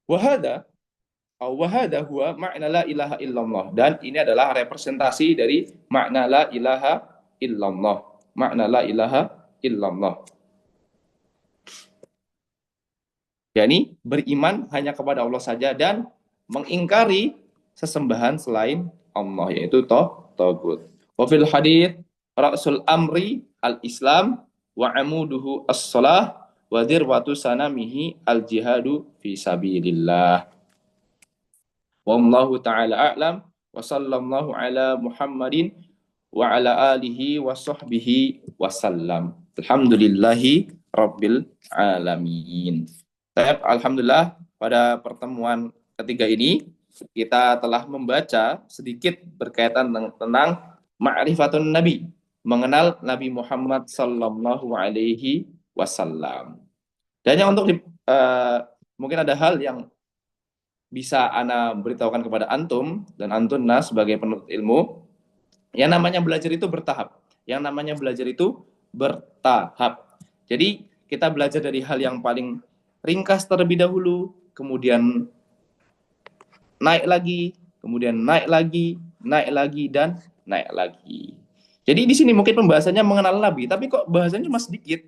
Wa hada huwa makna la ilaha illallah, dan ini adalah representasi dari makna la ilaha illallah. Makna la ilaha illallah, yakni beriman hanya kepada Allah saja dan mengingkari sesembahan selain Allah, yaitu taghut. Wa fil hadits ra'sul amri al-islam wa amuduhu as-shalah wa dirwatu sanamihi al-jihadu fi sabilillah. Wallahu ta'ala a'lam wa sallallahu ala Muhammadin wa ala alihi wa sahbihi wa sallam. Alhamdulillahi rabbil alamin. Alhamdulillah, pada pertemuan ketiga ini kita telah membaca sedikit berkaitan tentang ma'rifatun Nabi, mengenal Nabi Muhammad sallallahu alaihi wasallam. Dan yang untuk mungkin ada hal yang bisa ana beritahukan kepada antum dan antunna sebagai penuntut ilmu. Yang namanya belajar itu bertahap. Jadi kita belajar dari hal yang paling ringkas terlebih dahulu, kemudian naik lagi, kemudian naik lagi, dan naik lagi. Jadi di sini mungkin pembahasannya mengenal Nabi, tapi kok bahasanya cuma sedikit.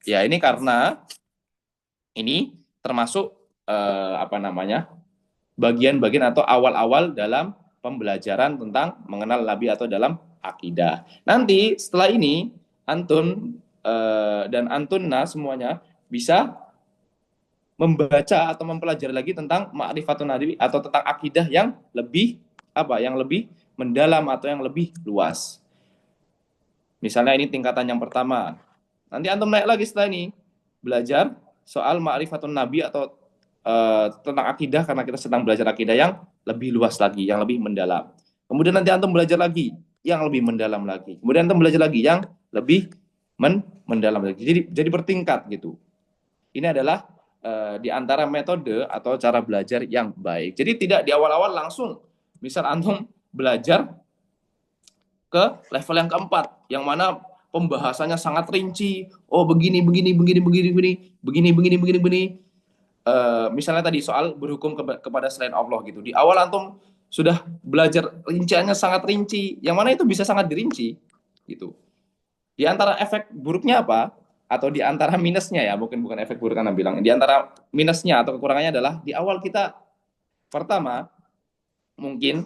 Ya, ini karena ini termasuk bagian-bagian atau awal-awal dalam pembelajaran tentang mengenal Nabi atau dalam akidah. Nanti setelah ini antun dan antunna semuanya bisa membaca atau mempelajari lagi tentang ma'rifatun Nabi atau tentang akidah yang lebih mendalam atau yang lebih luas. Misalnya ini tingkatan yang pertama. Nanti antum naik lagi setelah ini belajar soal ma'rifatun Nabi atau tentang akidah, karena kita sedang belajar akidah yang lebih luas lagi, yang lebih mendalam. Kemudian nanti antum belajar lagi yang lebih mendalam lagi. Kemudian antum belajar lagi yang lebih mendalam lagi. Jadi bertingkat gitu. Ini adalah di antara metode atau cara belajar yang baik. Jadi tidak di awal-awal langsung misal antum belajar ke level yang keempat, yang mana pembahasannya sangat rinci. Oh, begini. Misalnya tadi soal berhukum kepada selain Allah gitu. Di awal antum sudah belajar rinciannya sangat rinci, yang mana itu bisa sangat dirinci gitu. Di antara efek buruknya apa? Atau di antara minusnya, ya, bukan efek buruk karena bilang. Di antara minusnya atau kekurangannya adalah di awal kita pertama mungkin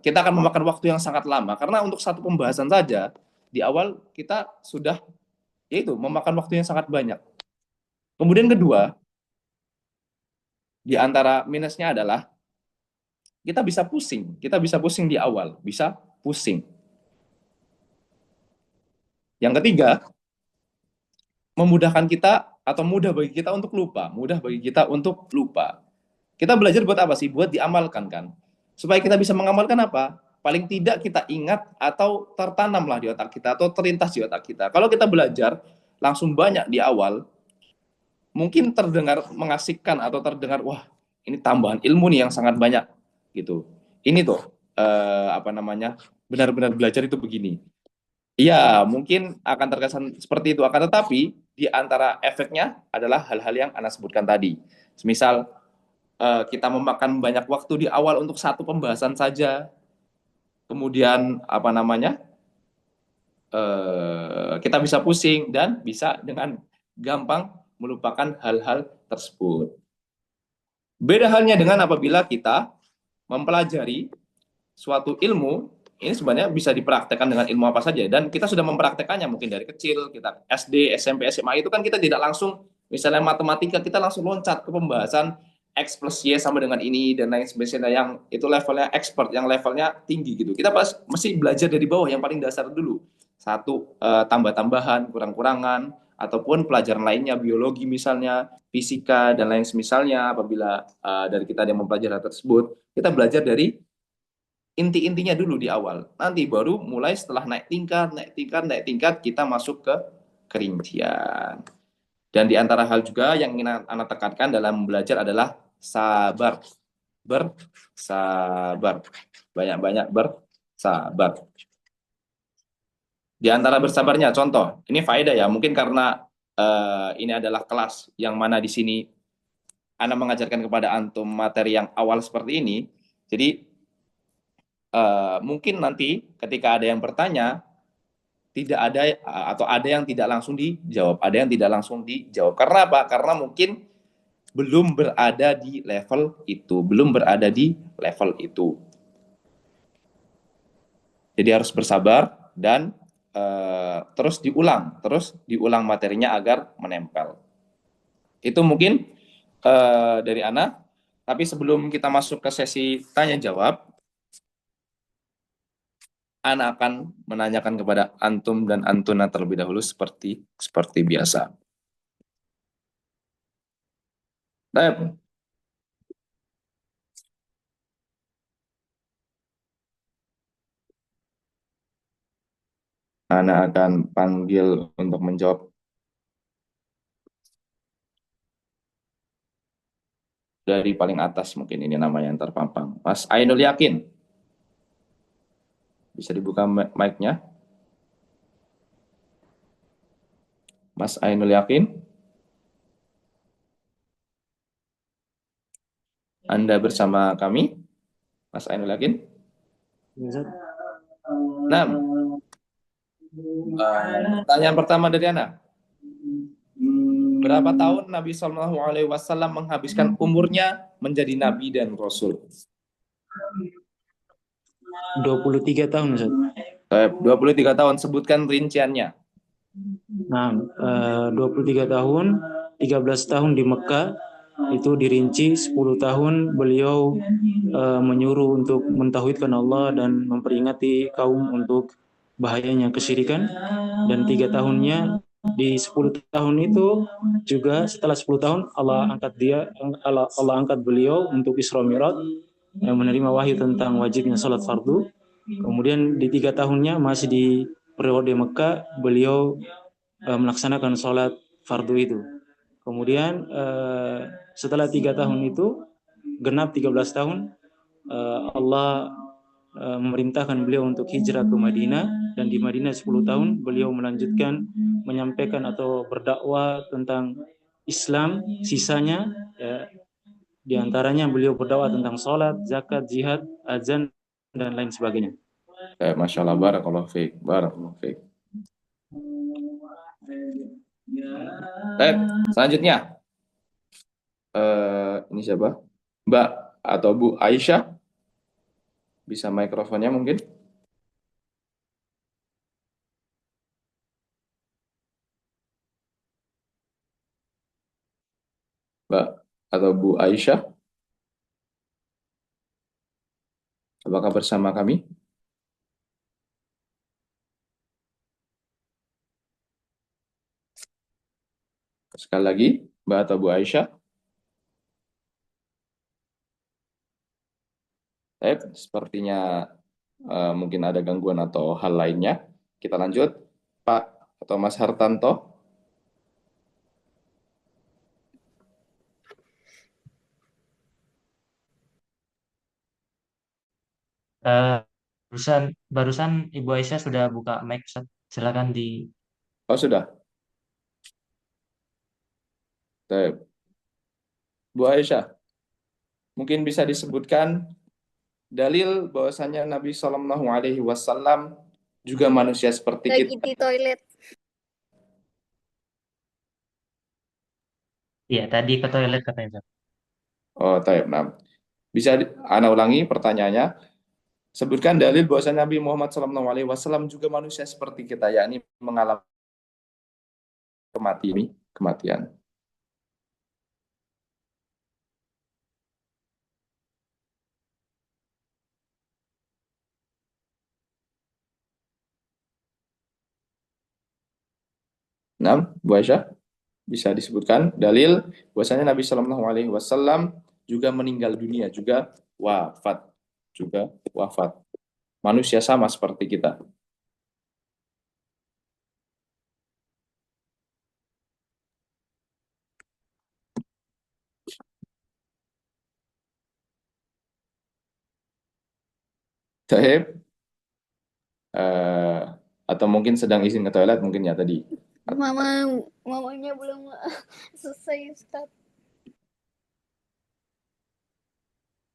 kita akan memakan waktu yang sangat lama, karena untuk satu pembahasan saja di awal kita sudah yaitu memakan waktu yang sangat banyak. Kemudian kedua, di antara minusnya adalah kita bisa pusing di awal, bisa pusing. Yang ketiga, memudahkan kita atau mudah bagi kita untuk lupa. Kita belajar buat apa sih? Buat diamalkan kan. Supaya kita bisa mengamalkan apa? Paling tidak kita ingat atau tertanamlah di otak kita atau terlintas di otak kita. Kalau kita belajar langsung banyak di awal, mungkin terdengar mengasihkan atau terdengar wah, ini tambahan ilmu nih yang sangat banyak gitu. Ini tuh benar-benar belajar itu begini. Iya, mungkin akan terkesan seperti itu. Akan tetapi, di antara efeknya adalah hal-hal yang Anda sebutkan tadi. Semisal, kita memakan banyak waktu di awal untuk satu pembahasan saja. Kemudian, apa namanya, kita bisa pusing dan bisa dengan gampang melupakan hal-hal tersebut. Beda halnya dengan apabila kita mempelajari suatu ilmu, ini sebenarnya bisa dipraktekkan dengan ilmu apa saja, dan kita sudah mempraktekannya mungkin dari kecil, kita SD, SMP, SMA, itu kan kita tidak langsung, misalnya matematika, kita langsung loncat ke pembahasan X plus Y sama dengan ini, dan lain sebagainya, yang itu levelnya expert, yang levelnya tinggi gitu. Kita mesti belajar dari bawah, yang paling dasar dulu. Satu, tambah-tambahan, kurang-kurangan, ataupun pelajaran lainnya, biologi misalnya, fisika, dan lain semisalnya, apabila dari kita yang mempelajari hal tersebut, kita belajar dari inti-intinya dulu di awal. Nanti baru mulai setelah naik tingkat, naik tingkat, naik tingkat, kita masuk ke kerincian. Dan di antara hal juga yang ingin Anda tekankan dalam belajar adalah sabar. Bersabar. Banyak-banyak bersabar. Di antara bersabarnya, contoh, ini faedah ya, mungkin karena ini adalah kelas yang mana di sini Anda mengajarkan kepada antum materi yang awal seperti ini, jadi mungkin nanti ketika ada yang bertanya, tidak ada atau ada yang tidak langsung dijawab, ada yang tidak langsung dijawab. Karena apa? Karena mungkin belum berada di level itu, belum berada di level itu. Jadi harus bersabar dan terus diulang materinya agar menempel. Itu mungkin dari Ana. Tapi sebelum kita masuk ke sesi tanya jawab, Ana akan menanyakan kepada antum dan antuna terlebih dahulu seperti biasa. Baik. Ana akan panggil untuk menjawab dari paling atas, mungkin ini namanya yang terpampang. Mas Ainul Yakin. Bisa dibuka mic-nya? Mas Ainul Yakin? Anda bersama kami? Mas Ainul Yakin? Nah, pertanyaan pertama dari Ana. Berapa tahun Nabi Shallallahu Alaihi Wasallam menghabiskan umurnya menjadi Nabi dan Rasul? 23 tahun, Ustaz. 23 tahun, sebutkan rinciannya. Nah, 23 tahun, 13 tahun di Mekah, itu dirinci 10 tahun beliau menyuruh untuk mentauhidkan Allah dan memperingati kaum untuk bahayanya kesyirikan, dan 3 tahunnya di 10 tahun itu juga setelah 10 tahun Allah angkat beliau untuk Isra Mi'raj, yang menerima wahyu tentang wajibnya salat fardu. Kemudian di 3 tahunnya masih di periode Mekah beliau melaksanakan sholat fardu itu. Kemudian setelah 3 tahun itu genap 13 tahun, Allah memerintahkan beliau untuk hijrah ke Madinah, dan di Madinah 10 tahun beliau melanjutkan menyampaikan atau berdakwah tentang Islam. Sisanya di antaranya beliau berdakwah tentang sholat, zakat, jihad, azan, dan lain sebagainya. Masya Allah, barakallahu fiik, barakallahu fiik. Baik, selanjutnya. Ini siapa? Mbak atau Bu Aisyah? Bisa mikrofonnya mungkin? Mbak atau Bu Aisyah? Apakah bersama kami? Sekali lagi, Mbak atau Bu Aisyah? Sepertinya mungkin ada gangguan atau hal lainnya. Kita lanjut. Pak atau Mas Hartanto? Barusan Ibu Aisyah sudah buka mic, Ustaz. Silakan di. Oh, sudah. Baik. Bu Aisyah, mungkin bisa disebutkan dalil bahwasanya Nabi Shallallahu Alaihi Wasallam juga manusia seperti Lagi kita. di toilet. Iya, tadi ke toilet katanya, Ustaz. Oh, taib. Nah, bisa Ana ulangi pertanyaannya. Sebutkan dalil bahwasanya Nabi Muhammad Shallallahu Alaihi Wasallam juga manusia seperti kita, yakni mengalami kematian. Nah, Bu Aisyah, bisa disebutkan dalil bahwasanya Nabi Shallallahu Alaihi Wasallam juga meninggal dunia, wafat, juga wafat. Manusia sama seperti kita. Taib, eh, atau mungkin sedang izin ke toilet mungkin ya tadi. Mamanya belum selesai, Ustaz.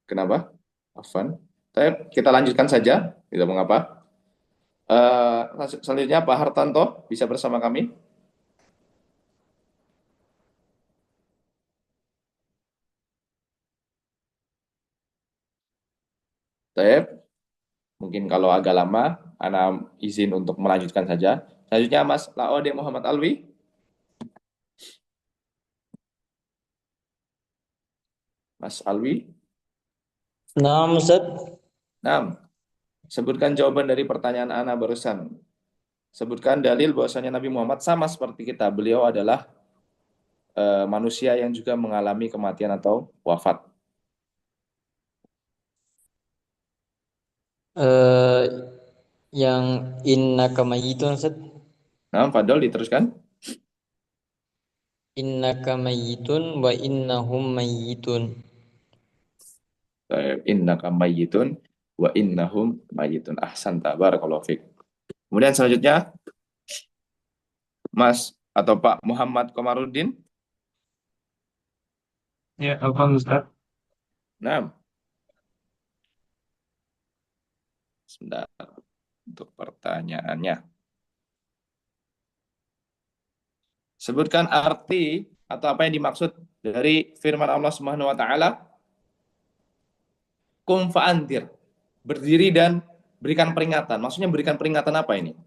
Kenapa? Afwan. Taib, kita lanjutkan saja, tidak mengapa. Selanjutnya Pak Hartanto bisa bersama kami. Taib, mungkin kalau agak lama, Ana izin untuk melanjutkan saja. Selanjutnya Mas Laode Muhammad Alwi. Mas Alwi. Naam, Ustaz. Nah, sebutkan jawaban dari pertanyaan Ana barusan. Sebutkan dalil bahwasanya Nabi Muhammad sama seperti kita. Beliau adalah manusia yang juga mengalami kematian atau wafat. Eh, yang innaka mayyitun, Ustaz. Nah, Fadol diteruskan. Innaka mayyitun wa innahum mayyitun. Innaka mayyitun wa innahum mayyitun. Ahsanta, barakallahu fiik. Kemudian selanjutnya Mas atau Pak Muhammad Komarudin. Ya, apa Ustaz? Nah, sebentar untuk pertanyaannya. Sebutkan arti atau apa yang dimaksud dari firman Allah Subhanahu wa taala, "Qum fa'andir." Berdiri dan berikan peringatan. Maksudnya berikan peringatan apa ini?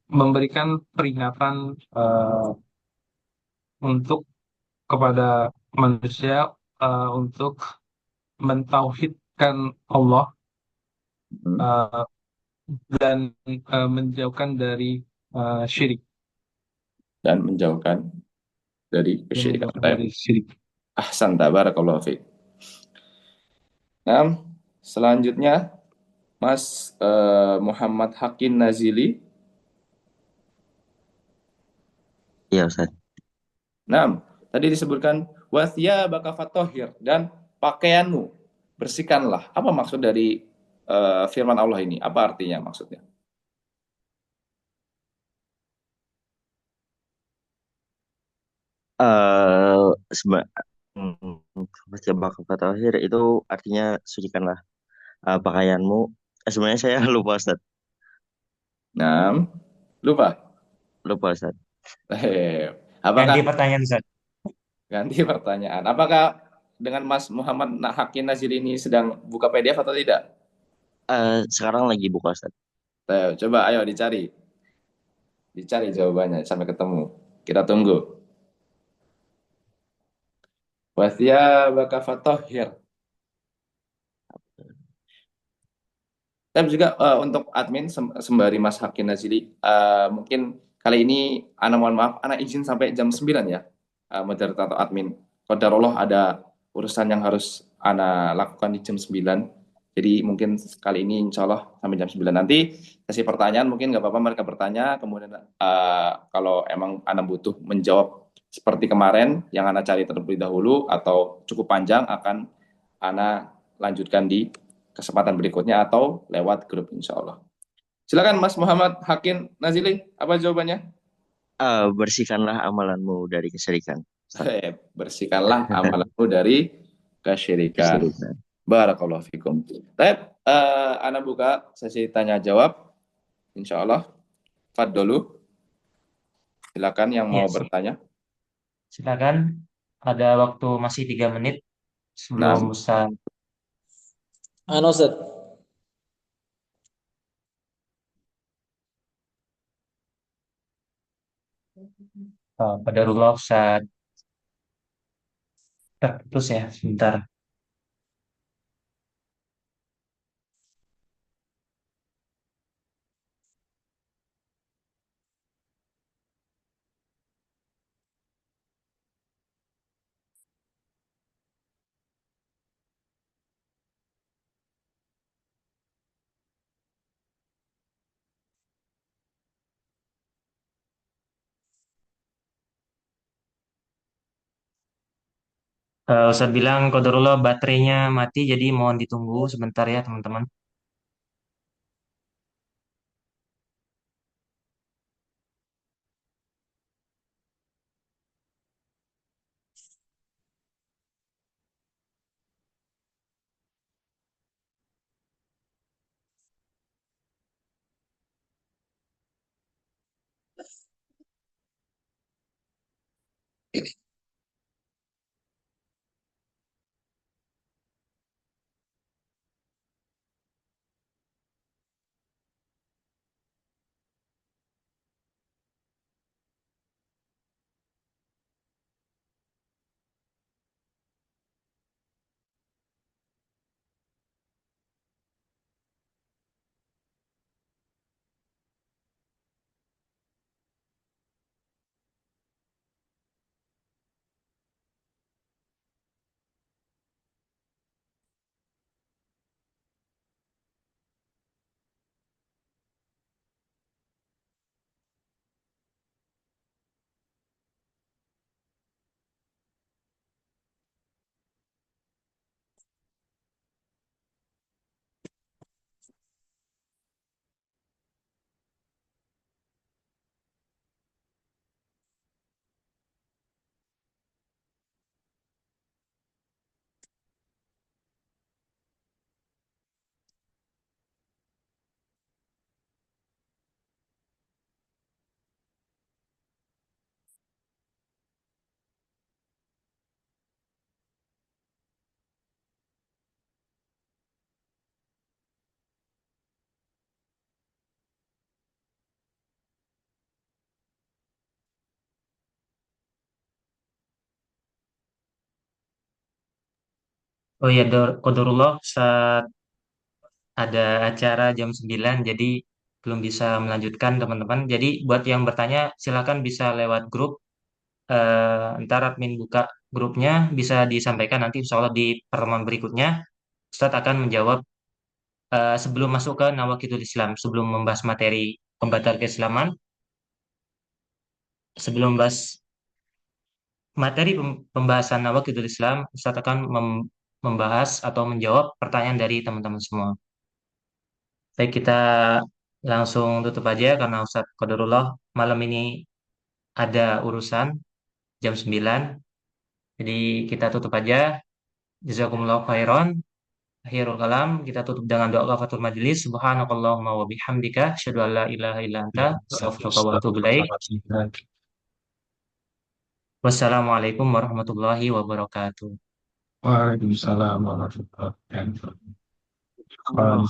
Memberikan peringatan untuk kepada manusia untuk mentauhidkan Allah uh, dan menjauhkan dari syirik. Dan menjauhkan dari kesyirikan. Dari syirik. Ahsan, barakallahu fiik. Nah, selanjutnya Mas Muhammad Hakim Nazili. Iya, Ustaz. Nah, tadi disebutkan wasya baka fatohir dan pakaianmu bersihkanlah. Apa maksud dari firman Allah ini? Apa artinya maksudnya? Baca bakal terakhir itu artinya sucikanlah pakaianmu. Sebenarnya saya lupa, Ustaz. Nah, lupa. Lupa, Ustaz. Apakah Ganti pertanyaan, Ustaz. ganti pertanyaan? Apakah dengan Mas Muhammad Hakim Nazili ini sedang buka PDF atau tidak? Sekarang lagi buka, Ustaz. Coba ayo dicari. Dicari jawabannya sampai ketemu. Kita tunggu. Wasya baka fatohir. Tapi juga untuk admin sembari Mas Hakim Nazili, mungkin kali ini Ana mohon maaf, Ana izin sampai jam 9 ya, moderator atau admin. Qadarullah ada urusan yang harus Ana lakukan di jam 9. Jadi mungkin kali ini insya Allah sampai jam 9. Nanti kasih pertanyaan, mungkin nggak apa-apa mereka bertanya, kemudian kalau emang Ana butuh menjawab seperti kemarin, yang Ana cari terlebih dahulu atau cukup panjang, akan Ana lanjutkan di kesempatan berikutnya atau lewat grup insya Allah. Silakan Mas Muhammad Hakim Nazili, apa jawabannya? Bersihkanlah amalanmu dari kesyirikan. Ustaz. Bersihkanlah amalanmu dari kesyirikan. Kesyirikan. Barakallahu fikum. Baik, Ana buka sesi tanya jawab. Insya Allah. Fadlu, silakan yang Ya, mau bertanya. silakan. Ada waktu masih 3 menit Nah, sebelum Ustaz. Anu Ustaz, Qadarullah Ustaz terputus ya, sebentar. Ustaz bilang qadarullah baterainya mati, jadi mohon ditunggu sebentar ya teman-teman. Oh iya, qadarullah Ustaz ada acara jam 9, jadi belum bisa melanjutkan teman-teman. Jadi buat yang bertanya silakan bisa lewat grup. Ntar admin buka grupnya, bisa disampaikan nanti insya Allah di pertemuan berikutnya. Ustadz akan menjawab sebelum masuk ke Nawaqidul Islam, sebelum membahas materi pembatal keislaman, sebelum bahas materi pembahasan Nawaqidul Islam, Ustadz akan membahas atau menjawab pertanyaan dari teman-teman semua. Baik, kita langsung tutup aja karena Ustadz Qadarullah malam ini ada urusan jam 9. Jadi kita tutup aja. Jazakumullah khairan. Akhirul kalam, kita tutup dengan doa kafatul majelis. Subhanakallahumma wa bihamdika asyhadu an la ilaha illa anta astaghfiruka wa atubu ilaik. Wassalamualaikum warahmatullahi wabarakatuh. Waalaikumsalam warahmatullahi wabarakatuh. Allah